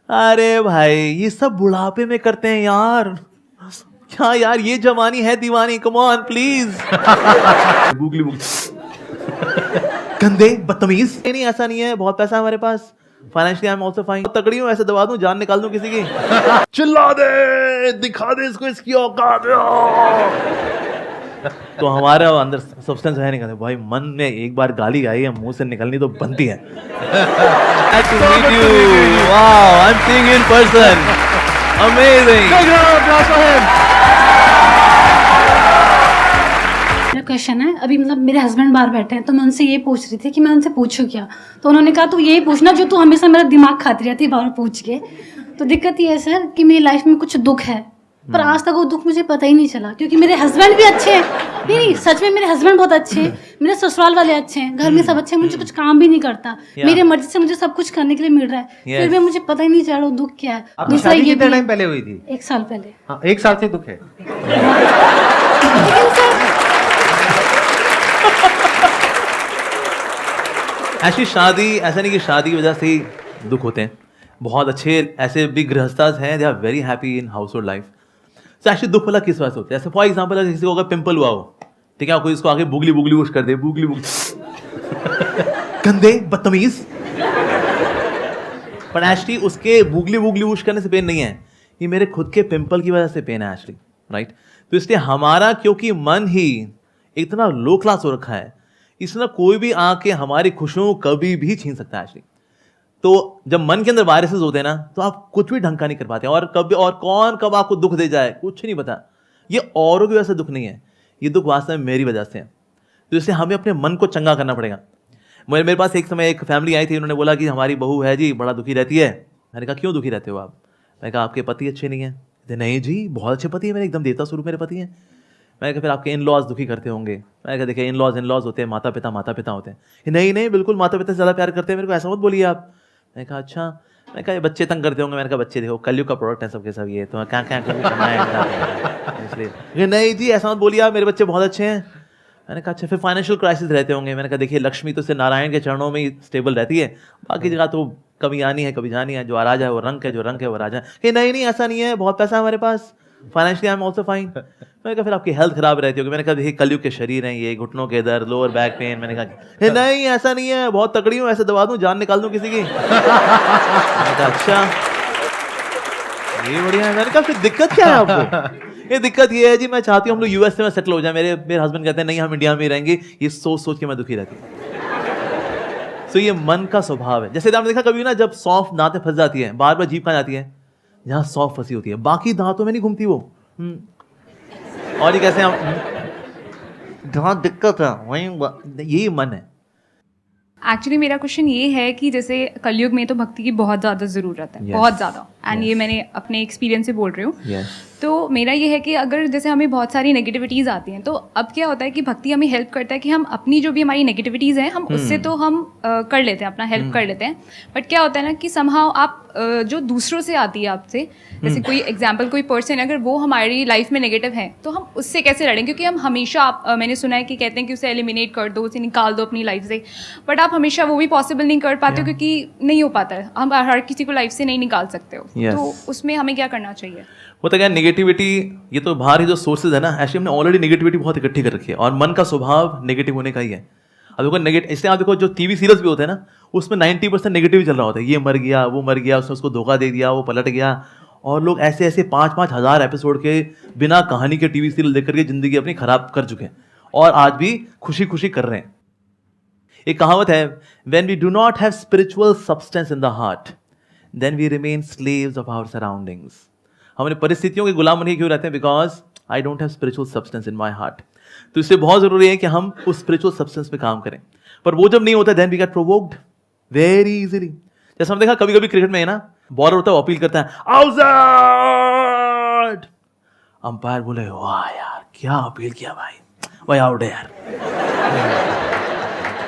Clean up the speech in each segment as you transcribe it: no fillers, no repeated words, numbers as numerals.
अरे भाई ये सब बुढ़ापे में करते हैं यार। क्या यार, ये जवानी है दीवानी, कम ऑन प्लीज। गूगली गंदे बदतमीज। नहीं ऐसा नहीं है, बहुत पैसा है हमारे पास, financially I am also fine. तगड़ी हूं, ऐसे दबा दूं, जान निकाल दूं किसी की। चिल्ला दे, दिखा दे इसको इसकी औकात। तो हमारे अंदर सब्सटेंस है नहीं, कहते भाई मन में एक बार गाली आई है, मुंह से निकलनी तो बनती है। Wow, I'm seeing you in person. Amazing. मेरा क्वेश्चन है, अभी मतलब मेरे हस्बैंड बाहर बैठे हैं तो मैं उनसे ये पूछ रही थी कि मैं उनसे पूछूं क्या, तो उन्होंने कहा तू यही पूछना जो तू हमेशा मेरा दिमाग खाती रहती है बाहर पूछ के। तो दिक्कत ये है सर कि मेरी लाइफ में कुछ दुख है, पर आज तक वो दुख मुझे पता ही नहीं चला, क्योंकि मेरे हस्बैंड भी अच्छे हैं। नहीं सच में मेरे हस्बैंड बहुत अच्छे हैं, मेरे ससुराल वाले अच्छे हैं, घर में सब अच्छे हैं, मुझे कुछ काम भी नहीं करता, मेरी मर्जी से मुझे सब कुछ करने के लिए मिल रहा है, फिर भी मुझे पता ही नहीं चल रहा दुख क्या है। दूसरा ये कितने टाइम पहले हुई थी? 1 साल पहले। हाँ, 1 साल से दुख है। ऐसी शादी, ऐसा नहीं कि शादी की वजह से ही दुख होते हैं, बहुत अच्छे ऐसे भी गृहस्थास हैं, they are very happy in household life. तो एक्चुअली दुख वाला किस वजह से होता है? जैसे फॉर एग्जांपल अगर किसी को अगर पिंपल हुआ हो, ठीक है, कोई इसको आगे बुगली बुगली वुश कर दे, बुगली बुगली गंदे बदतमीज। पर एक्चुअली उसके बुगली बुगली वुश करने से पेन नहीं है, ये मेरे खुद के पिंपल की वजह से पेन है एक्चुअली, राइट। तो इसलिए हमारा क्योंकि मन ही इतना लो क्लास हो रखा है, इसमें कोई भी आके हमारी खुशियों को कभी भी छीन सकता है एक्चुअली। तो जब मन के अंदर वायरसेस होते हैं ना, तो आप कुछ भी ढंग का नहीं कर पाते, और कभी और कौन कब आपको दुख दे जाए कुछ नहीं पता। ये औरों की वजह से दुख नहीं है, ये दुख वास्तव में मेरी वजह से है। तो इसलिए हमें अपने मन को चंगा करना पड़ेगा। मेरे पास एक समय एक फैमिली आई थी, उन्होंने बोला कि हमारी बहू है जी बड़ा दुखी रहती है। मैंने कहा क्यों दुखी रहते हो आप? मैंने कहा आपके पति अच्छे नहीं हैं। नहीं जी बहुत अच्छे पति है मेरे, एकदम देवता स्वरूप मेरे पति हैं। मैंने कहा फिर आपके इन लॉज दुखी करते होंगे। मैंने कहा देखिए इन लॉज होते हैं, माता पिता होते हैं। नहीं बिल्कुल माता पिता से ज़्यादा प्यार करते हैं मेरे को, ऐसा मत बोलिए आप। मैंने कहा अच्छा। मैंने कहा ये बच्चे तंग करते होंगे। मैंने कहा बच्चे देखो कलयुग का प्रोडक्ट है सबके सब, ये तो क्या इसलिए नहीं जी ऐसा मत बोलिए आप, मेरे बच्चे बहुत अच्छे हैं। मैंने कहा अच्छा फिर फाइनेंशियल क्राइसिस रहते होंगे। मैंने कहा देखिए लक्ष्मी तो से नारायण के चरणों में ही स्टेबल रहती है, बाकी जगह तो कभी आनी है कभी जानी है, जो राजा है वो रंग है, जो रंग है वो राजा है। नहीं ऐसा नहीं है, बहुत पैसा है हमारे पास, financially I am also fine. मैंने कहा फिर आपकी हेल्थ खराब रहती होगी। मैंने कहा देखिए कलयुग के शरीर हैं ये, घुटनों के दर्द, लोअर बैक पेन। मैंने कहा नहीं ऐसा नहीं है, बहुत तगड़ी हूँ, ऐसे दबा दूं जान निकाल दूं किसी की। मैंने कहा अच्छा ये बढ़िया है। मैंने कहा फिर दिक्कत क्या है आपको? ये दिक्कत ये है जी मैं चाहती हूँ हम लोग यूएस में सेटल हो जाए। मेरे हस्बैंड कहते हैं नहीं हम इंडिया में रहेंगे। ये सोच के मैं दुखी रहती हूँ। तो ये मन का स्वभाव है। जैसे आपने देखा कभी ना जब सौंफ दांत में फंस जाती है, बार बार जीभ कहाँ जाती है? जहाँ सौंफ फंसी होती है, बाकी दांतों में नहीं घूमती वो। और ये कैसे हम जहाँ दिक्कत है वहीं यही मन है। एक्चुअली मेरा क्वेश्चन ये है कि जैसे कलयुग में तो भक्ति की बहुत ज़्यादा ज़रूरत है, बहुत ज़्यादा, एंड ये मैंने अपने एक्सपीरियंस से बोल रही हूँ। तो मेरा ये है कि अगर जैसे हमें बहुत सारी नेगेटिविटीज़ आती हैं, तो अब क्या होता है कि भक्ति हमें हेल्प करता है कि हम अपनी जो भी हमारी नेगेटिविटीज़ हैं हम उससे तो हम कर लेते हैं, अपना हेल्प कर लेते हैं। बट क्या होता है ना कि समहाउ आप जो दूसरों से आती है आपसे, जैसे कोई एग्जाम्पल कोई पर्सन अगर वो हमारी लाइफ में नेगेटिव है तो हम उससे कैसे लड़ें? क्योंकि हम हमेशा मैंने सुना है कि कहते हैं कि उसे एलिमिनेट कर दो, उसे निकाल दो अपनी लाइफ से, बट आप हमेशा वो भी पॉसिबल नहीं कर पाते हो क्योंकि नहीं हो पाता है, हम हर किसी को लाइफ से नहीं निकाल सकते हो। तो उसमें हमें क्या करना चाहिए? होता क्या नेगेटिविटी, ये तो बाहर ही जो सोर्सेज है ना, एक्चुअली हमने ऑलरेडी नेगेटिविटी बहुत इकट्ठी कर रखी है, और मन का स्वभाव नेगेटिव होने का ही है। अब देखो नेगेटिव, इसलिए आप देखो जो टीवी सीरियल्स भी होते हैं ना, उसमें 90% नेगेटिव चल रहा होता है। ये मर गया, वो मर गया, उसने उसको धोखा दे दिया, वो पलट गया, और लोग ऐसे ऐसे 5-5 हज़ार एपिसोड के बिना कहानी के टीवी सीरियल देख करके जिंदगी अपनी खराब कर चुके हैं, और आज भी खुशी खुशी कर रहे हैं। एक कहावत है, when we do not have spiritual substance in the heart then we remain slaves of our surroundings. हमने परिस्थितियों के गुलाम बने क्यों रहते हैं? Because I don't have spiritual substance in my heart. तो इसलिए बहुत जरूरी है कि हम उस स्पिरिचुअल सब्सटेंस पे काम करें, पर वो जब नहीं होता then we get provoked very easily. जैसे हमने देखा कभी कभी क्रिकेट में है ना, बॉलर होता है वो अपील करता है आउट, अंपायर बोले वाह यार क्या अपील किया भाई, वही आउट है यार।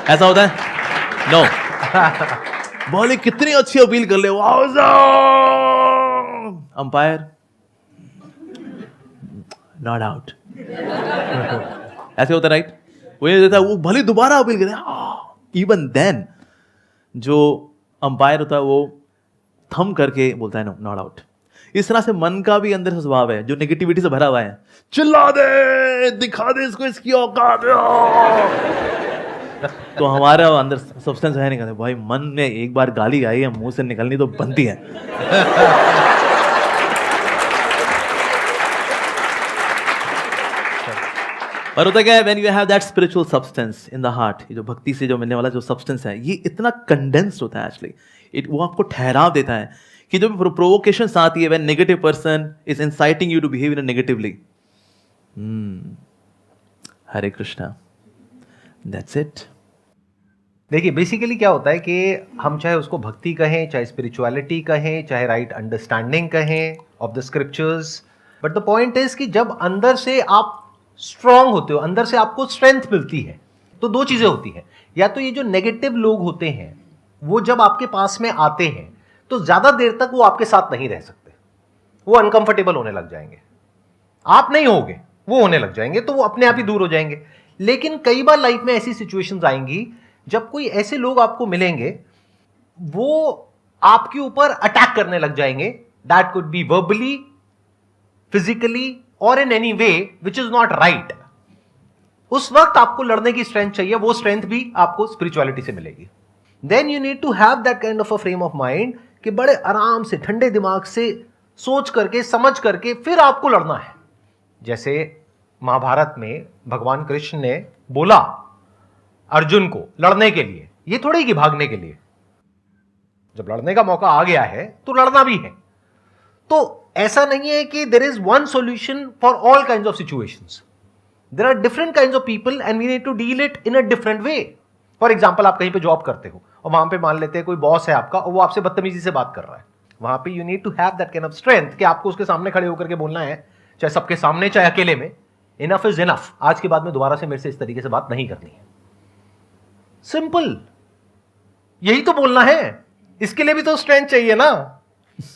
ऐसा होता है? नो बॉलिंग कितनी अच्छी अपील कर ले, अंपायर नॉट आउट। ऐसे होता राइट? वही देता है, वो भले दोबारा अपील करे, इवन देन जो अंपायर होता है वो थम करके बोलता है नो, नॉट आउट। इस तरह से मन का भी अंदर से स्वभाव है जो नेगेटिविटी से भरा हुआ है, चिल्ला दे, दिखा दे इसको इसकी औकात। तो हमारा अंदर सब्सटेंस है नहीं, कहते भाई मन में एक बार गाली आई है मुंह से निकलनी तो बनती है। पर होता क्या है, when you have that spiritual substance in the heart, ये जो भक्ति से जो मिलने वाला जो सब्सटेंस है ये इतना कंडेंस्ड होता है एक्चुअली, वो आपको ठहराव देता है कि जो प्रोवोकेशंस आती है when negative person is inciting you to behave in negatively, Hare Krishna, that's it. देखिए बेसिकली क्या होता है कि हम चाहे उसको भक्ति कहें, चाहे स्पिरिचुअलिटी कहें, चाहे राइट अंडरस्टैंडिंग कहें of the scriptures, but the point is कि जब अंदर से आप स्ट्रांग होते हो, अंदर से आपको स्ट्रेंथ मिलती है, तो दो चीजें होती हैं। या तो ये जो नेगेटिव लोग होते हैं वो जब आपके पास में आते हैं तो ज्यादा देर तक वो आपके साथ नहीं रह सकते, वो अनकंफर्टेबल होने लग जाएंगे, आप नहीं होगे, वो होने लग जाएंगे, तो वो अपने आप ही दूर हो जाएंगे। लेकिन कई बार लाइफ में ऐसी सिचुएशंस आएंगी जब कोई ऐसे लोग आपको मिलेंगे वो आपके ऊपर अटैक करने लग जाएंगे, that could be verbally, physically और in any way which is not right. उस वक्त आपको लड़ने की स्ट्रेंथ चाहिए, वो स्ट्रेंथ भी आपको स्पिरिचुअलिटी से मिलेगी। Then you need to have that kind of a frame of mind कि बड़े आराम से ठंडे दिमाग से सोच करके समझ करके फिर आपको लड़ना है। जैसे महाभारत में भगवान कृष्ण ने बोला अर्जुन को लड़ने के लिए, ये थोड़ी कि भागने के लिए। जब लड़ने का मौका आ गया है तो लड़ना भी है। तो ऐसा नहीं है कि there is one solution for all kinds of situations. There are different kinds of people and we need to deal it in a different way. For example, आप कहीं पे जॉब करते हो और वहां पे मान लेते हैं कोई बॉस है आपका और वो आपसे बदतमीजी से बात कर रहा है, वहां पे you need to have that kind of strength कि आपको उसके सामने खड़े होकर के बोलना है, चाहे सबके सामने चाहे अकेले में, इनफ इज इनफ, आज के बाद में दोबारा से मेरे से इस तरीके से बात नहीं करनी है। सिंपल, यही तो बोलना है। इसके लिए भी तो स्ट्रेंथ चाहिए ना।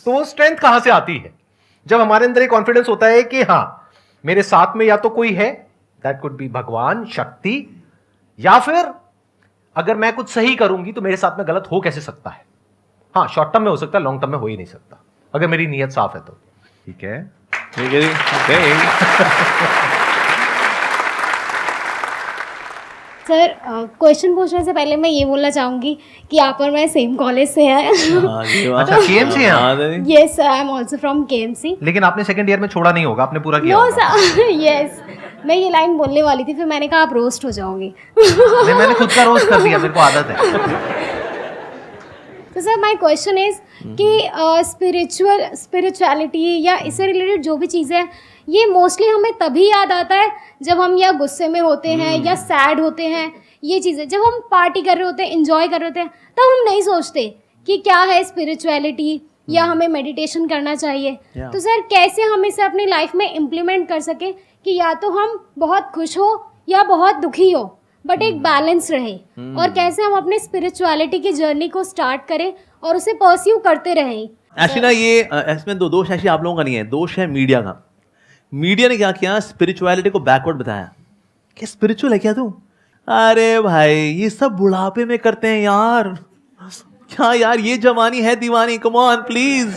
तो वो स्ट्रेंथ कहां से आती है? जब हमारे अंदर एक कॉन्फिडेंस होता है कि हां मेरे साथ में या तो कोई है, दैट कुड बी भगवान, शक्ति, या फिर अगर मैं कुछ सही करूंगी तो मेरे साथ में गलत हो कैसे सकता है। हाँ, शॉर्ट टर्म में हो सकता है, लॉन्ग टर्म में हो ही नहीं सकता अगर मेरी नीयत साफ है तो। ठीक है, ठीक है, ओके। सर, क्वेश्चन पूछने से पहले मैं ये बोलना चाहूंगी कि आप और मैं सेम कॉलेज से हैं। अच्छा, केएमसी हैं? Yes sir, I am also from KMC. लेकिन आपने सेकंड ईयर में छोड़ा नहीं होगा, आपने पूरा किया नो होगा। सर, यस, मैं ये लाइन बोलने वाली थी, फिर मैंने कहा आप रोस्ट हो जाओगे। नहीं, मैंने खुद का रोस्ट कर दिया, मेरे को आदत है। तो सर माय क्वेश्चन इज कि स्पिरिचुअलिटी या इससे रिलेटेड जो भी चीज़ें हैं, ये मोस्टली हमें तभी याद आता है जब हम या गुस्से में होते हैं या सैड होते हैं। ये चीज़ें जब हम पार्टी कर रहे होते हैं, इंजॉय कर रहे होते हैं, तब हम नहीं सोचते कि क्या है स्पिरिचुअलिटी या हमें मेडिटेशन करना चाहिए। तो सर कैसे हम इसे अपनी लाइफ में इम्प्लीमेंट कर सकें कि या तो हम बहुत खुश हो या बहुत दुखी हो, बट एक बैलेंस रहे, और कैसे हम अपने स्पिरिचुअलिटी की जर्नी को स्टार्ट करें और उसे परस्यू करते रहें। एक्चुअली ना ये इसमें दोष ऐसी आप लोगों का नहीं है, दोष है मीडिया का। मीडिया ने क्या किया, स्पिरिचुअलिटी को बैकवर्ड बताया कि स्पिरिचुअल है क्या तू? अरे भाई ये सब बुढ़ापे में करते हैं यार, क्या यार ये जवानी है दीवानी, कम ऑन प्लीज।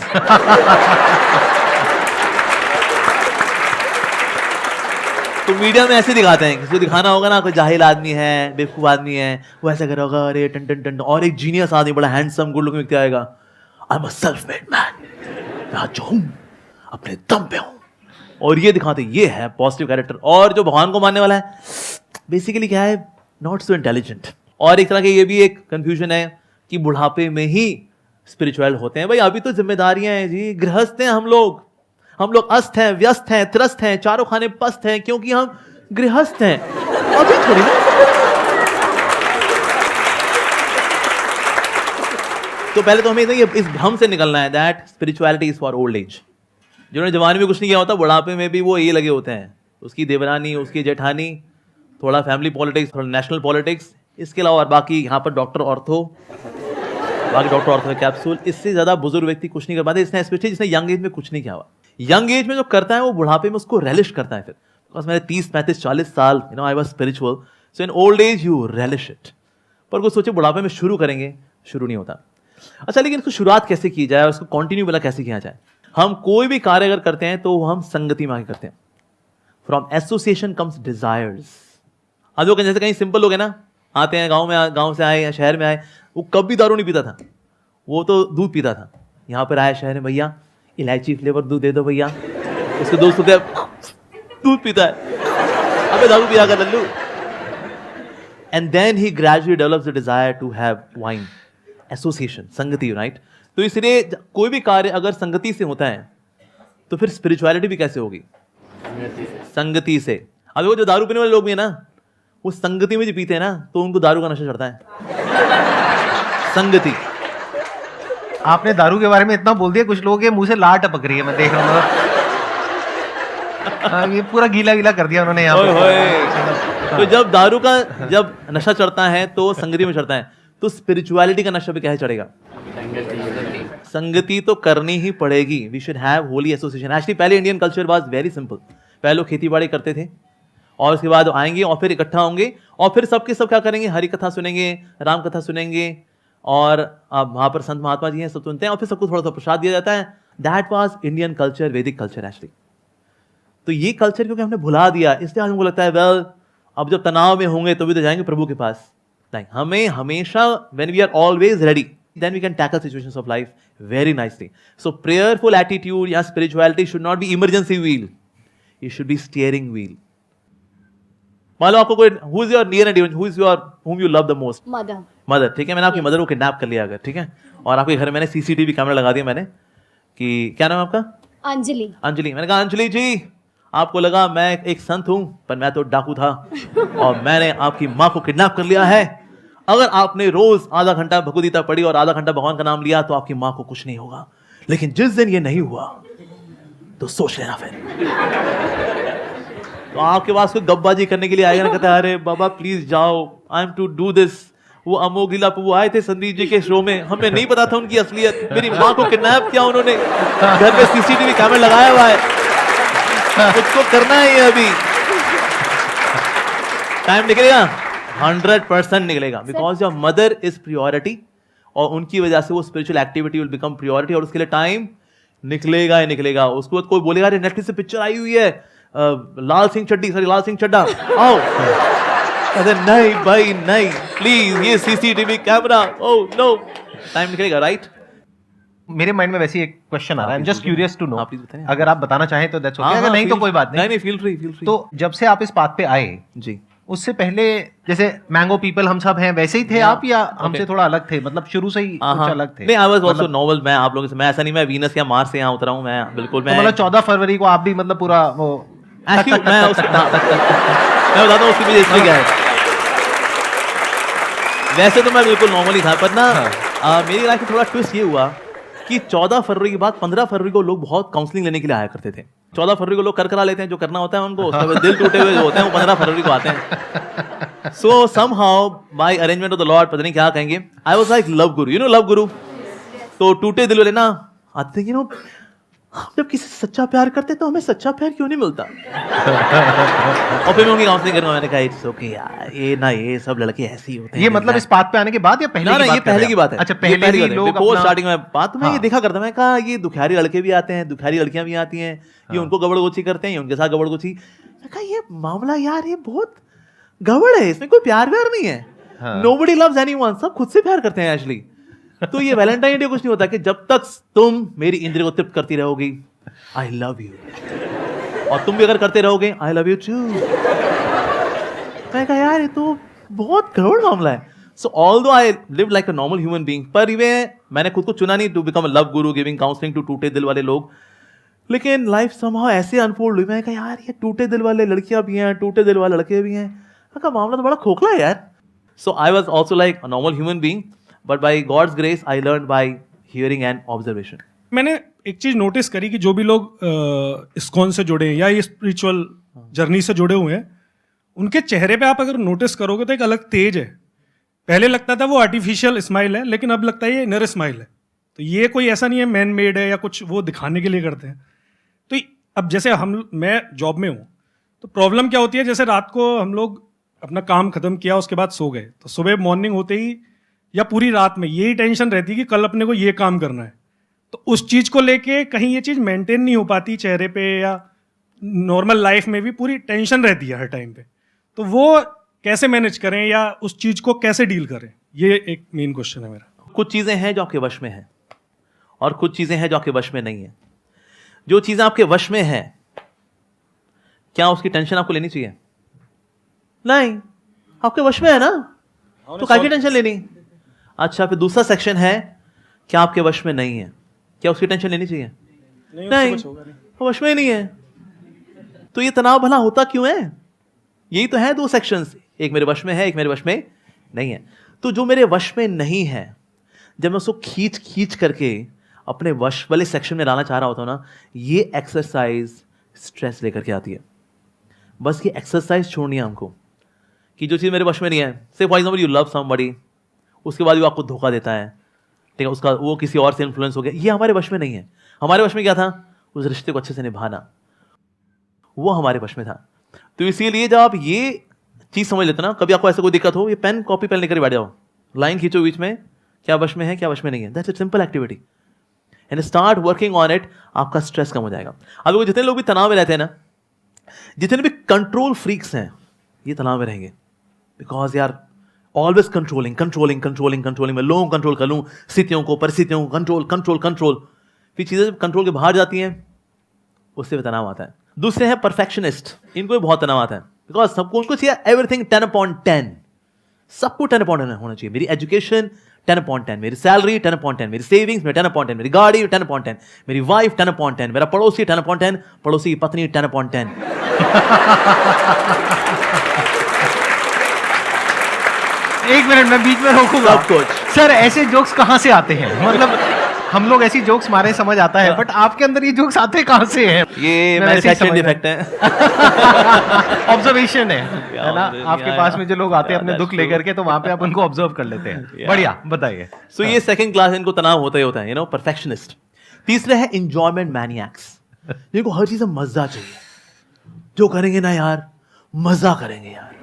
तो मीडिया में ऐसे दिखाते हैं, किसी को दिखाना होगा ना कोई जाहिल आदमी है, बेवकूफ आदमी है, वो ऐसा करेगा, अरे टन टन टन, और एक जीनियस आदमी बड़ा हैंडसम गुड लुकिंग व्यक्ति आएगा, I am a self made man, मैं जो हूं अपने दम पे हूं, और ये दिखाते ये है पॉजिटिव कैरेक्टर। और जो भगवान को मानने वाला है बेसिकली क्या है, नॉट सो इंटेलिजेंट। और एक तरह के ये भी एक कंफ्यूजन है कि बुढ़ापे में ही स्पिरिचुअल होते हैं। भाई अभी तो जिम्मेदारियां हैं जी, गृहस्थ हैं हम लोग अस्त हैं, व्यस्त हैं, त्रस्त हैं, चारों खाने पस्त हैं, क्योंकि हम गृहस्थ हैं। अभी थोड़ी ना। तो पहले तो हमें इस भ्रम से निकलना है that spirituality is for old age. जिन्होंने जवानी में कुछ नहीं किया होता, बुढ़ापे में भी वो ये लगे होते हैं, उसकी देवरानी, उसकी जेठानी, थोड़ा फैमिली पॉलिटिक्स, थोड़ा नेशनल पॉलिटिक्स, इसके अलावा और बाकी यहाँ पर डॉक्टर ऑर्थो कैप्सूल। इससे ज्यादा बुजुर्ग व्यक्ति कुछ नहीं कर पाते, इसने स्पेशली जिसने यंग एज में कुछ नहीं किया हुआ। यंग एज में जो करता है वो बुढ़ापे में उसको रेलिश करता है। फिर बिकॉज मैंने 30, 35, 40 साल I was spiritual, so in old age you relish it. पर कुछ सोचे बुढ़ापे में शुरू करेंगे, शुरू नहीं होता। अच्छा, लेकिन इसको शुरुआत कैसे की जाए, उसको कंटिन्यू वाला कैसे किया जाए? हम कोई भी कार्य अगर करते हैं तो हम संगति में आके करते हैं. From association comes desires. आज लोग जैसे कहीं सिंपल लोग हैं ना, आते हैं गांव से आए या शहर में आए, वो कभी दारू नहीं पीता था, वो तो दूध पीता था. यहाँ पर आया शहर में, भैया इलायची फ्लेवर दूध दे दो भैया. उसके दोस्त होते दूध पीता है, अबे दारू पिया कर लल्लू. And then he gradually develops the desire to have wine. Association, संगति, राइट? तो इसलिए कोई भी कार्य अगर संगति से होता है तो फिर स्पिरिचुअलिटी भी कैसे होगी? संगति से. अब वो जो दारू पीने वाले लोग भी है ना, वो संगति में जो पीते हैं ना, तो उनको दारू का नशा चढ़ता है. संगति. आपने दारू के बारे में इतना बोल दिया, कुछ लोगों के मुंह से लार टपक रही है, मैं देख रहा हूँ. ये पूरा गीला गीला कर दिया उन्होंने यहाँ पे. तो जब दारू का जब नशा चढ़ता है तो संगति में चढ़ता है, तो स्पिरिचुअलिटी का नशा भी कैसे चढ़ेगा? संगति तो करनी ही पड़ेगी. We should have holy association. Actually पहले Indian culture was very simple. पहले लोग खेती बाड़ी करते थे और उसके बाद आएंगे और फिर इकट्ठा होंगे और फिर सबके सब क्या करेंगे? हरि कथा सुनेंगे, राम कथा सुनेंगे, और वहां पर संत महात्मा जी हैं, सब सुनते हैं, और फिर सबको थोड़ा सा प्रसाद दिया जाता है. दैट वाज इंडियन कल्चर, वैदिक कल्चर एक्चुअली. तो ये कल्चर क्योंकि हमने भुला दिया, इसलिए आज हमको लगता है वेल अब जब तनाव में होंगे तो भी तो जाएंगे प्रभु के पास. नहीं, हमें हमेशा when we are always ready, then we can tackle situations of life very nicely. So prayerful attitude या spirituality should not be emergency wheel. It should be steering wheel. मान लो आपको कोई who is your near and dear, whom you love the most? Mother. ठीक है, मैंने आपकी mother को kidnap कर लिया अगर, ठीक है, और आपके घर में मैंने सीसीटीवी कैमरा लगा दिया मैंने, कि क्या नाम है आपका? अंजलि. अंजलि. मैंने कहा अंजलि जी, आपको लगा मैं एक संत हूं, पर मैं तो डाकू था और मैंने आपकी माँ को किडनैप कर लिया है. अगर आपने रोज आधा घंटा भगवदगीता पढ़ी और आधा घंटा भगवान का नाम लिया तो आपकी माँ को कुछ नहीं होगा. लेकिन जिस दिन ये नहीं हुआ तो सोच लेना फिर. तो आपके पास कोई गप्पबाजी करने के लिए आएगा ना, कहता है अरे बाबा प्लीज जाओ, I am to do this. वो अमोघ लीला प्रभु आए थे संदीप जी के शो में, हमें नहीं पता था उनकी असलियत. मेरी माँ को किडनैप किया उन्होंने, घर पे सीसीटीवी कैमरा लगाया हुआ है, उसको करना है अभी. टाइम निकलेगा, 100% निकलेगा, because your mother is priority, और उनकी वजह से वो spiritual activity will become priority, और उसके लिए टाइम निकलेगा ही निकलेगा. उसके बाद कोई बोलेगा अरे नेटफ्लिक्स से पिक्चर आई हुई है लाल सिंह चड्ढा, आओ. अरे नहीं भाई नहीं, प्लीज ये CCTV camera, oh no. Time निकलेगा, राइट? मेरे माइंड में वैसे एक क्वेश्चन आ रहा है, just curious to know. Please बताइए. अगर आप बताना चाहें तो दैट्स ओके, अगर नहीं तो कोई बात नहीं. नहीं, फील फ्री. तो जब से आप इस बात पे आए जी, उससे पहले जैसे मैंगो पीपल हम सब हैं वैसे ही थे आप, या हमसे थोड़ा अलग थे? मतलब शुरू से ही कुछ अलग थे? नहीं, आई वाज आल्सो नॉवल. मैं आप लोगों से, मैं ऐसा नहीं मैं वीनस या मार्स से यहाँ उतरा हूँ, मैं बिल्कुल मैं मतलब 14 फरवरी को आप भी मतलब पूरा वो एक्चुअली मैं बताता हूँ उसकी वजह इसलिए क्या है. वैसे तो मैं बिल्कुल नॉर्मल ही था, पर ना मेरी लाइफ में थोड़ा ट्विस्ट ये हुआ कि 14 फरवरी के बाद 15 फरवरी को लोग बहुत काउंसलिंग लेने के लिए आया करते थे. 14 फरवरी को लोग करा लेते हैं जो करना होता है उनको, उसके बाद दिल टूटे हुए जो होते हैं वो 15 फरवरी को आते हैं. So somehow by arrangement of the lord, पता नहीं क्या कहेंगे, I was like love guru, you know love guru. तो टूटे दिल वाले ना आते हैं, यू नो हम जब किसी से सच्चा प्यार करते तो हमें सच्चा प्यार क्यों नहीं मिलता. और फिर मैं उनकी काउंसलिंग करूंगा, मैंने कहा इट्स ओके यार, ये सब लड़के ऐसे ही होते हैं. ये मतलब इस बात पे आने के बाद या पहले की बात? ये पहले की बात है. अच्छा, पहले ही लोग बिफोर स्टार्टिंग में बात मैं ये देखा करता, मैं कहा ये दुखियारी लड़के भी आते हैं, दुखियारी लड़कियां भी आती हैं, ये उनको गबड़गोची करते हैं, ये उनके साथ गबड़गोची. मैं कहा ये मामला यार ये बहुत गड़बड़ है, इसमें कोई प्यार व्यार नहीं है. नोबडी लव्स एनीवन, सब खुद से प्यार करते हैं एक्चुअली. तो ये वैलेंटाइन डे कुछ नहीं होता कि जब तक तुम मेरी इंद्रिय को तृप्त करती रहोगी, आई लव यू, और तुम भी अगर करते रहोगे आई लव यू टू. मैं कहा यार ये तो बहुत गड़बड़ मामला है. सो although I live like a normal human being, पर मैंने खुद को चुना नहीं to become a love Guru giving counselling to टूटे दिल वाले लोग. लेकिन लाइफ समहाउ ऐसे अनफोल्ड हुई, मैं कहा यार ये टूटे दिल वाले लड़कियां भी हैं, टूटे दिल वाले लड़के भी हैं. मैं कहा मामला तो बड़ा खोखला है यार. So I was also like a normal human being, but by God's grace I learn by hearing and observation. मैंने एक चीज़ नोटिस करी कि जो भी लोग इस्कॉन से जुड़े हैं या ये स्पिरिचुअल जर्नी से जुड़े हुए हैं, उनके चेहरे पे आप अगर नोटिस करोगे तो एक अलग तेज है. पहले लगता था वो आर्टिफिशियल स्माइल है, लेकिन अब लगता है ये इनर स्माइल है. तो ये कोई ऐसा नहीं है मैन मेड है या कुछ वो दिखाने के लिए करते हैं. तो अब जैसे मैं जॉब में हूँ, तो प्रॉब्लम क्या होती है, जैसे रात को हम लोग अपना काम खत्म किया उसके बाद सो गए, तो सुबह मॉर्निंग होते ही या पूरी रात में यही टेंशन रहती है कि कल अपने को ये काम करना है, तो उस चीज को लेके कहीं ये चीज मेंटेन नहीं हो पाती चेहरे पे, या नॉर्मल लाइफ में भी पूरी टेंशन रहती है हर टाइम पे, तो वो कैसे मैनेज करें या उस चीज को कैसे डील करें, ये एक मेन क्वेश्चन है मेरा। कुछ चीजें हैं जो आपके वश में हैं और कुछ चीजें हैं जो आपके वश में नहीं है। जो चीजें आपके वश में हैं, क्या उसकी टेंशन आपको लेनी चाहिए? नहीं, आपके वश में है ना, तो काहे की टेंशन लेनी? अच्छा, फिर दूसरा सेक्शन है, क्या आपके वश में नहीं है, क्या उसकी टेंशन लेनी चाहिए? नहीं, वो वश में ही नहीं है, तो ये तनाव भला होता क्यों है? यही तो है दो सेक्शंस, एक मेरे वश में है, एक मेरे वश में नहीं है। तो जो मेरे वश में नहीं है, जब मैं उसको खींच खींच करके अपने वश वाले सेक्शन में लाना चाह रहा होता हूं ना, ये एक्सरसाइज स्ट्रेस लेकर के आती है। बस ये एक्सरसाइज छोड़नी है हमको, कि जो चीज़ मेरे वश में नहीं है, से for example you love somebody, उसके बाद भी आपको धोखा देता है, ठीक है, उसका वो किसी और से इन्फ्लुएंस हो गया, ये हमारे वश में नहीं है। हमारे वश में क्या था? उस रिश्ते को अच्छे से निभाना, वो हमारे वश में था। तो इसीलिए जब आप ये चीज़ समझ लेते ना, कभी आपको ऐसे कोई दिक्कत हो, ये पेन कॉपी पेन लेकर बैठ जाओ, लाइन खींचो बीच में, क्या वश में है क्या वश में नहीं है, that's a simple activity and start working on it, आपका स्ट्रेस कम हो जाएगा। अब वो जितने लोग भी तनाव में रहते हैं ना, जितने भी कंट्रोल फ्रीक्स हैं, ये तनाव में रहेंगे, बिकॉज यार always controlling controlling controlling controlling, मैं लोगों को कंट्रोल कर लूँ, स्थितियों को परिस्थितियों को कंट्रोल कंट्रोल कंट्रोल, फिर चीज़ें जब कंट्रोल के बाहर जाती हैं, उससे भी तनाव आता है। दूसरे हैं परफेक्शनिस्ट, इनको भी बहुत तनाव आता है, बिकॉज सबको उनको चाहिए एवरीथिंग 10/10, सबको 10/10 होना चाहिए। मेरी एजुकेशन 10/10, मेरी सैलरी 10/10, मेरी सेविंग्स में 10/10, मेरी गाड़ी 10/10, मेरी वाइफ 10/10, मेरा पड़ोसी 10/10, पड़ोसी की पत्नी 10/10। एक मिनट, मैं बीच में रोकूंगा। सब कुछ। सर, ऐसे जोक्स कहाँ से आते हैं? मतलब हम लोग ऐसी जोक्स मारे समझ आता है, बट आपके अंदर ये जोक्स आते कहाँ से हैं? ये मैं वैसे ही समझ डिफेक्ट है, ऑब्जर्वेशन है ना? आपके पास में जो लोग आते हैं अपने दुख लेकर के, तो वहां पे आप उनको ऑब्जर्व कर लेते हैं। बढ़िया, बताइए। सो ये सेकंड क्लास, इनको तनाव होता ही होता है, यू नो, परफेक्शनिस्ट। तीसरे है एंजॉयमेंट मैनिएक्स, जिनको हर चीज में मजा चाहिए, जो करेंगे ना यार मजा करेंगे यार,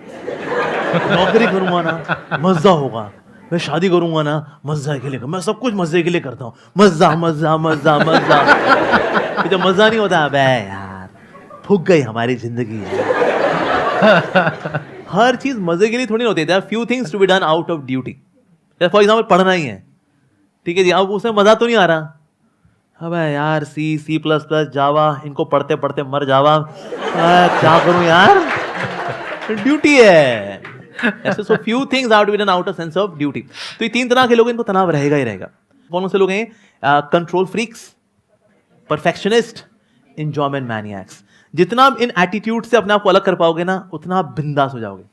नौकरी करूंगा ना मजा होगा, मैं शादी करूंगा ना मजा के लिए, मैं सब कुछ मजे के लिए करता हूँ, मजा मजा मजा मजा। जब मजा नहीं होता, अबे यार फूक गई हमारी जिंदगी यार। हर चीज मजे के लिए थोड़ी होती है, there are few things to be done out of duty. For example पढ़ना ही है, ठीक है जी, अब उसमें मजा तो नहीं आ रहा, अबे यार C++, जावा, इनको पढ़ते पढ़ते मर जावा, क्या करूं यार, ड्यूटी है। ऐसे so few things out with an outer sense of duty. तो ये तीन तरह के लोग, इनको तनाव रहेगा ही रहेगा। कौन से लोग हैं? Control freaks, perfectionist, enjoyment maniacs. जितना आप इन एटीट्यूड से अपने आप को अलग कर पाओगे ना, उतना आप बिंदास हो जाओगे।